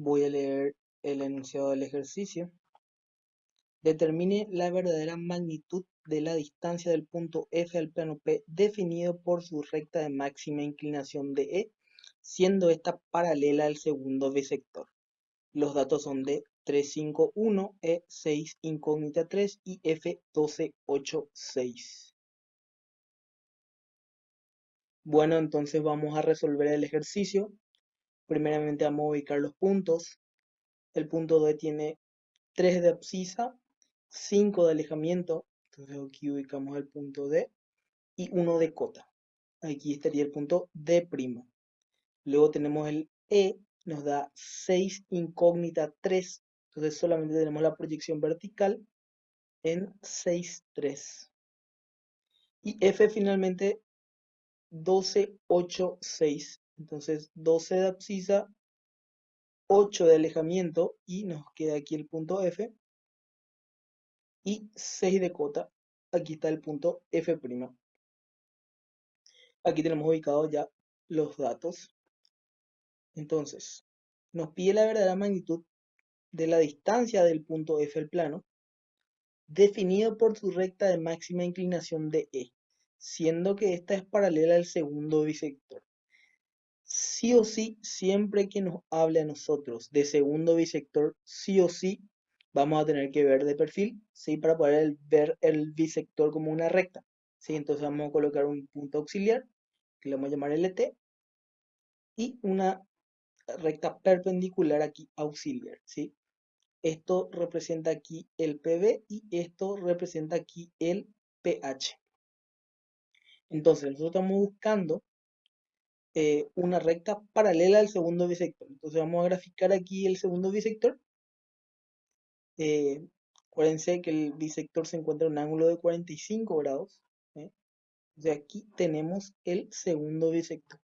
Voy a leer el enunciado del ejercicio. Determine la verdadera magnitud de la distancia del punto F al plano P definido por su recta de máxima inclinación de E, siendo esta paralela al segundo bisector. Los datos son de 351, E6 incógnita 3 y F1286. Bueno, entonces vamos a resolver el ejercicio. Primeramente vamos a ubicar los puntos. El punto D tiene 3 de abscisa, 5 de alejamiento. Entonces aquí ubicamos el punto D y 1 de cota. Aquí estaría el punto D'. Luego tenemos el E, nos da 6 incógnita 3. Entonces solamente tenemos la proyección vertical en 6, 3. Y F finalmente 12, 8, 6. Entonces 12 de abscisa, 8 de alejamiento y nos queda aquí el punto F. Y 6 de cota. Aquí está el punto F'. Aquí tenemos ubicados ya los datos. Entonces, nos pide la verdadera magnitud de la distancia del punto F al plano, definido por su recta de máxima inclinación de E, siendo que esta es paralela al segundo bisector. Sí o sí, siempre que nos hable a nosotros de segundo bisector, sí o sí vamos a tener que ver de perfil, ¿sí? Para poder ver el bisector como una recta, ¿sí? Entonces vamos a colocar un punto auxiliar, que le vamos a llamar LT, y una recta perpendicular aquí auxiliar, ¿sí? Esto representa aquí el PB y esto representa aquí el PH. Entonces nosotros estamos buscando una recta paralela al segundo bisector. Entonces vamos a graficar aquí el segundo bisector. Acuérdense que el bisector se encuentra en un ángulo de 45 grados. ¿Eh? Entonces aquí tenemos el segundo bisector.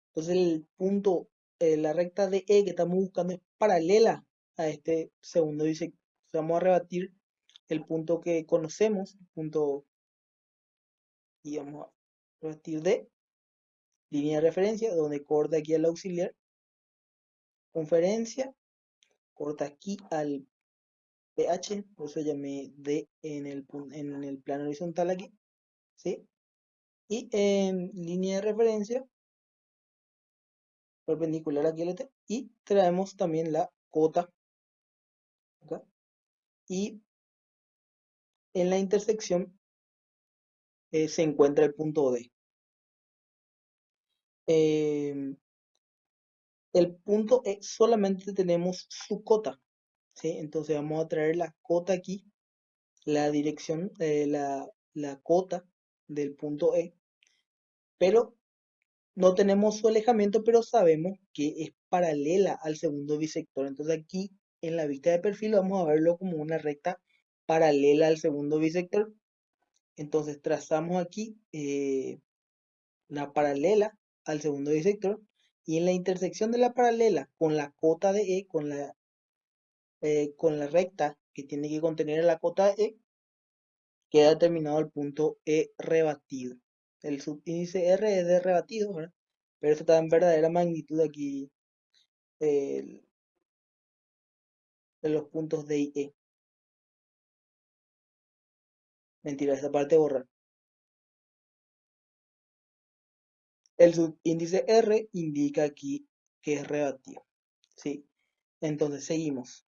Entonces el punto, la recta de E que estamos buscando es paralela a este segundo bisector. Entonces vamos a rebatir el punto que conocemos, el punto, y vamos a rebatir de línea de referencia, donde corta aquí al auxiliar, conferencia, corta aquí al PH, por eso llamé D en el plano horizontal aquí, ¿sí? Y en línea de referencia, perpendicular aquí al T, y traemos también la cota acá, y en la intersección se encuentra el punto D. El punto E solamente tenemos su cota, ¿sí? Entonces vamos a traer la cota aquí, la dirección, la cota del punto E, pero no tenemos su alejamiento, pero sabemos que es paralela al segundo bisector. Entonces aquí en la vista de perfil vamos a verlo como una recta paralela al segundo bisector. Entonces trazamos aquí una paralela al segundo bisector y en la intersección de la paralela con la cota de E, con la recta que tiene que contener la cota de E, queda determinado el punto E rebatido. El subíndice R es de rebatido, ¿verdad? Pero esto está en verdadera magnitud aquí de los puntos D y E. Mentira, esa parte borrar. El subíndice R indica aquí que es rebatido, ¿sí? Entonces seguimos.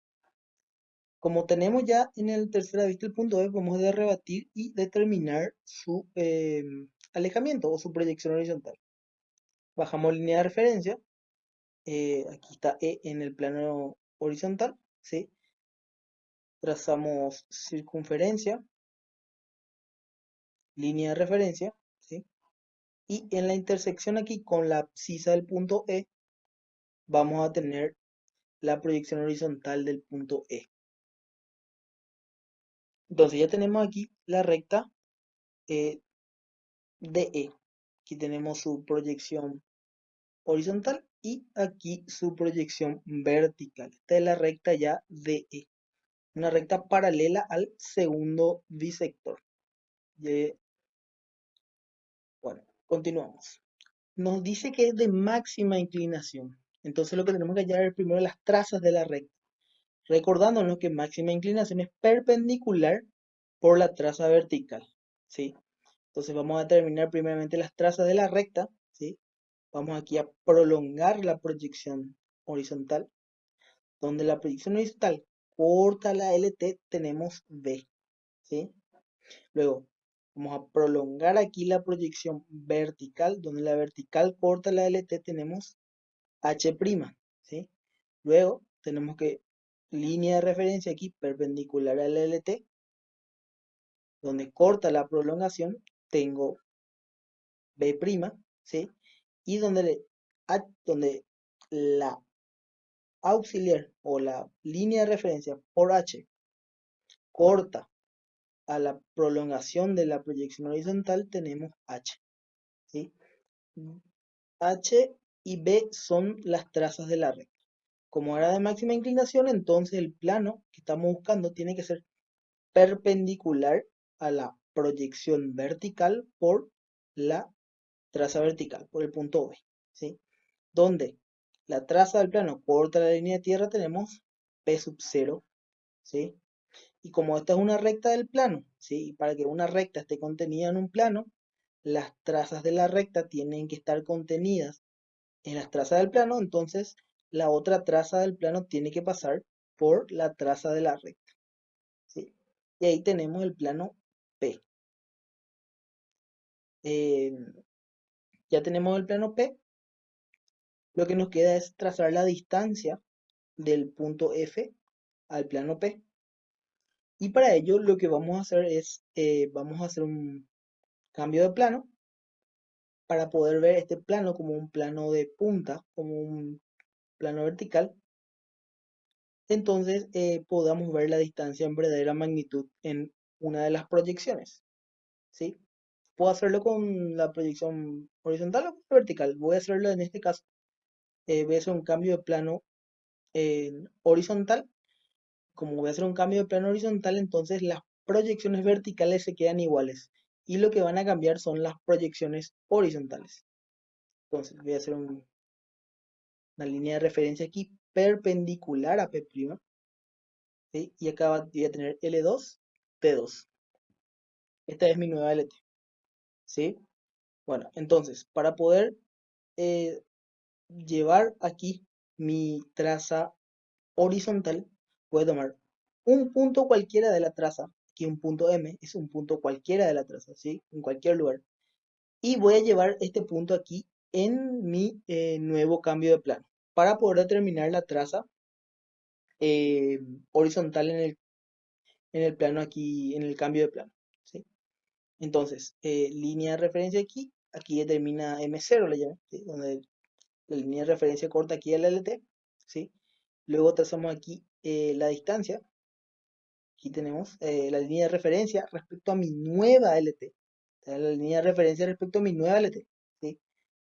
Como tenemos ya en el tercera vista el punto E, podemos de rebatir y determinar su alejamiento o su proyección horizontal. Bajamos línea de referencia. Aquí está E en el plano horizontal, ¿sí? Trazamos circunferencia, línea de referencia, ¿sí? Y en la intersección aquí con la abscisa del punto E, vamos a tener la proyección horizontal del punto E. Entonces ya tenemos aquí la recta DE. Aquí tenemos su proyección horizontal y aquí su proyección vertical. Esta es la recta ya DE. Una recta paralela al segundo bisector. Bueno, continuamos. Nos dice que es de máxima inclinación. Entonces lo que tenemos que hallar es primero las trazas de la recta, recordándonos que máxima inclinación es perpendicular por la traza vertical, ¿sí? Entonces vamos a determinar primeramente las trazas de la recta, ¿sí? Vamos aquí a prolongar la proyección horizontal. Donde la proyección horizontal corta la LT tenemos B, ¿sí? Luego vamos a prolongar aquí la proyección vertical. Donde la vertical corta la LT tenemos H', ¿sí? Luego tenemos que línea de referencia aquí perpendicular a la LT. Donde corta la prolongación tengo B', ¿sí? Y donde la auxiliar o la línea de referencia por H corta a la prolongación de la proyección horizontal tenemos H, ¿sí? H y B son las trazas de la recta. Como era de máxima inclinación, entonces el plano que estamos buscando tiene que ser perpendicular a la proyección vertical por la traza vertical, por el punto B, ¿sí? Donde la traza del plano corta la línea de tierra tenemos P sub 0, ¿sí? Y como esta es una recta del plano, ¿sí? Y para que una recta esté contenida en un plano, las trazas de la recta tienen que estar contenidas en las trazas del plano, entonces la otra traza del plano tiene que pasar por la traza de la recta, ¿sí? Y ahí tenemos el plano P. Eh, ya tenemos el plano P, lo que nos queda es trazar la distancia del punto F al plano P. Y para ello lo que vamos a hacer es, vamos a hacer un cambio de plano para poder ver este plano como un plano de punta, como un plano vertical. Entonces podamos ver la distancia en verdadera magnitud en una de las proyecciones, ¿sí? Puedo hacerlo con la proyección horizontal o vertical. Voy a hacerlo en este caso. Voy a hacer un cambio de plano horizontal. Como voy a hacer un cambio de plano horizontal, entonces las proyecciones verticales se quedan ', y lo que van a cambiar son las proyecciones horizontales. Entonces voy a hacer una línea de referencia aquí perpendicular a P', ¿sí? Y acá voy a tener L2, T2. Esta es mi nueva LT, ¿sí? Bueno, entonces, para poder eh, llevar aquí mi traza horizontal, voy a tomar un punto cualquiera de la traza. Aquí un punto M es un punto cualquiera de la traza, ¿sí? En cualquier lugar. Y voy a llevar este punto aquí en mi nuevo cambio de plano para poder determinar la traza eh, horizontal en el plano aquí, en el cambio de plano, ¿sí? Entonces, línea de referencia aquí, aquí determina M0, le llaman, ¿sí? Donde la línea de referencia corta aquí el LT, ¿sí? Luego trazamos aquí la distancia, aquí tenemos la línea de referencia respecto a mi nueva LT, la línea de referencia respecto a mi nueva LT, ¿sí?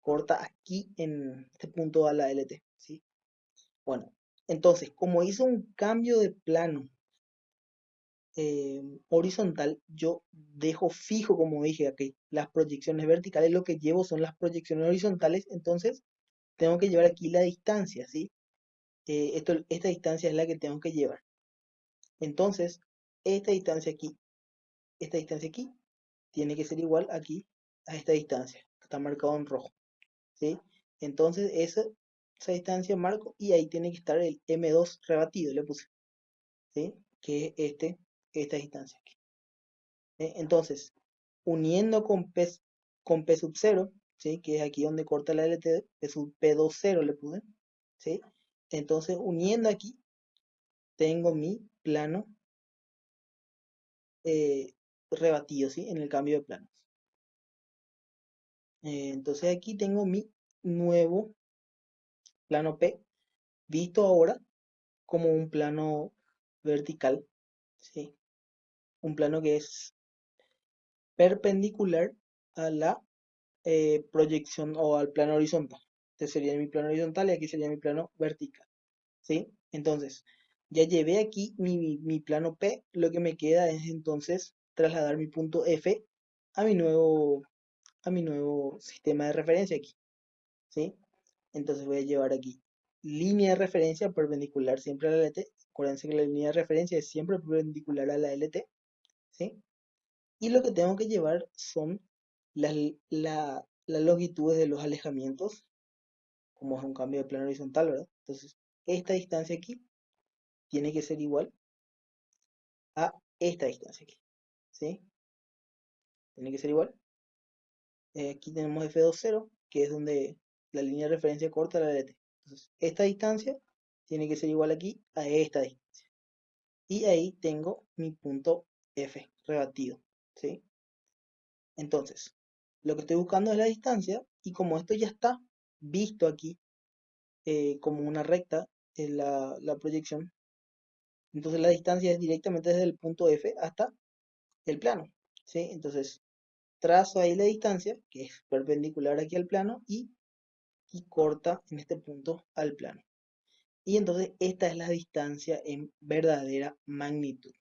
Corta aquí en este punto a la LT, ¿sí? Bueno, entonces, como hizo un cambio de plano horizontal, yo dejo fijo, como dije aquí, las proyecciones verticales, lo que llevo son las proyecciones horizontales, entonces tengo que llevar aquí la distancia, ¿sí? Esta distancia es la que tengo que llevar. Entonces, esta distancia aquí, tiene que ser igual aquí a esta distancia, que está marcado en rojo, ¿sí? Entonces, esa distancia marco y ahí tiene que estar el M2 rebatido, le puse, ¿sí? Que es esta distancia aquí. Entonces, uniendo con P sub 0, ¿sí? Que es aquí donde corta la LT, P sub P20 le puse, ¿sí? Entonces, uniendo aquí, tengo mi plano rebatido, ¿sí? En el cambio de planos. Entonces, aquí tengo mi nuevo plano P, visto ahora como un plano vertical, ¿sí? Un plano que es perpendicular a la proyección o al plano horizontal. Este sería mi plano horizontal y aquí sería mi plano vertical, ¿sí? Entonces, ya llevé aquí mi plano P, lo que me queda es entonces trasladar mi punto F a mi nuevo sistema de referencia aquí, ¿sí? Entonces voy a llevar aquí línea de referencia perpendicular siempre a la LT. Acuérdense que la línea de referencia es siempre perpendicular a la LT, ¿sí? Y lo que tengo que llevar son las longitudes de los alejamientos, como es un cambio de plano horizontal, ¿verdad? Entonces, esta distancia aquí tiene que ser igual a esta distancia aquí, ¿sí? Tiene que ser igual. Aquí tenemos F20, que es donde la línea de referencia corta la LT. Entonces, esta distancia tiene que ser igual aquí a esta distancia. Y ahí tengo mi punto F rebatido, ¿sí? Entonces, lo que estoy buscando es la distancia, y como esto ya está visto aquí como una recta en la proyección, entonces la distancia es directamente desde el punto F hasta el plano, ¿sí? Entonces, trazo ahí la distancia, que es perpendicular aquí al plano, y corta en este punto al plano. Y entonces esta es la distancia en verdadera magnitud.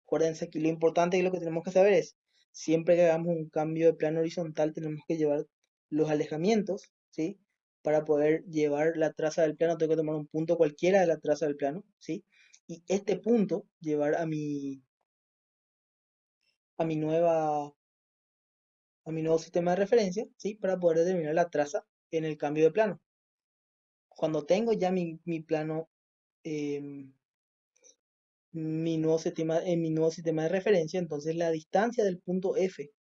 Acuérdense que lo importante y lo que tenemos que saber es, siempre que hagamos un cambio de plano horizontal, tenemos que llevar los alejamientos, ¿sí? Para poder llevar la traza del plano, tengo que tomar un punto cualquiera de la traza del plano, ¿sí? Y este punto llevar a mi nueva, a mi nuevo sistema de referencia, ¿sí? Para poder determinar la traza en el cambio de plano. Cuando tengo ya mi plano, em, en mi nuevo sistema de referencia, entonces la distancia del punto F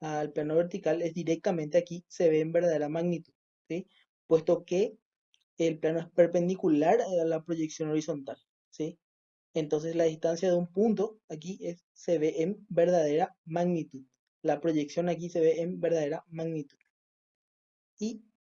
al plano vertical es directamente aquí, se ve en verdadera magnitud, ¿sí? Puesto que el plano es perpendicular a la proyección horizontal, ¿sí? Entonces la distancia de un punto aquí se ve en verdadera magnitud. La proyección aquí se ve en verdadera magnitud. Y